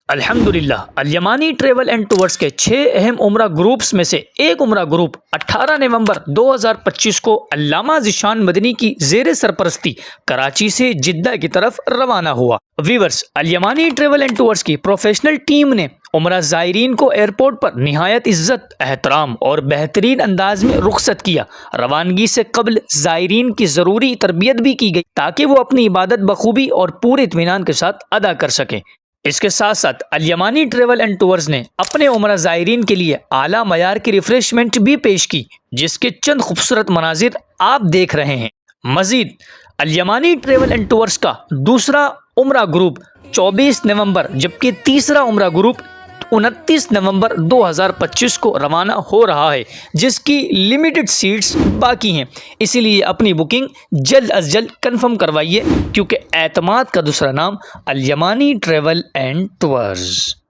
الحمدللہ الیمانی travel and tours کے 6 اہم عمرہ گروپس میں سے ایک عمرہ گروپ 18 نومبر 2025 کو علامہ ذیشان مدنی کی زیر سرپرستی کراچی سے جدہ کی طرف روانہ ہوا۔ ویورز، الیمانی ٹریول اینڈ ٹورز کی پروفیشنل ٹیم نے عمرہ زائرین کو ایئرپورٹ پر نہایت عزت، احترام اور بہترین انداز میں رخصت کیا۔ روانگی سے قبل زائرین کی ضروری تربیت بھی کی گئی تاکہ وہ اپنی عبادت بخوبی اور پورے اطمینان کے ساتھ ادا کر سکیں۔ اس کے ساتھ ساتھ الیمانی ٹریول اینڈ ٹورز نے اپنے عمرہ زائرین کے لیے اعلیٰ معیار کی ریفریشمنٹ بھی پیش کی، جس کے چند خوبصورت مناظر آپ دیکھ رہے ہیں۔ مزید، الیمانی ٹریول اینڈ ٹورز کا دوسرا عمرہ گروپ 24 نومبر جبکہ تیسرا عمرہ گروپ 29 نومبر 2025 کو روانہ ہو رہا ہے، جس کی لمیٹڈ سیٹس باقی ہیں، اسی لیے اپنی بکنگ جلد از جلد کنفرم کروائیے، کیونکہ اعتماد کا دوسرا نام الیمانی ٹریول اینڈ ٹورز۔